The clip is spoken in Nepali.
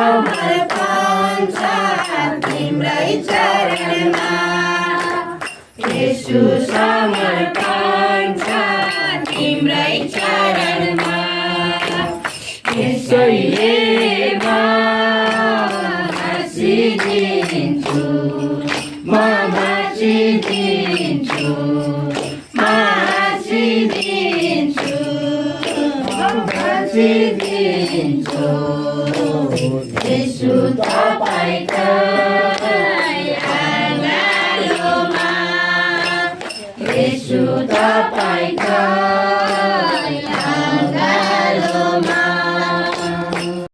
समर्पण छ तिम्रै चरणमा येशू समर्पण छ तिम्रै चरणमा यसैलेमा हाँसिदिन्छु म बाँचिदिन्छु म हाँसिदिन्छु बाँचिदिन्छु येशू तपाईँकै आँगनमा येशू तपाईँकै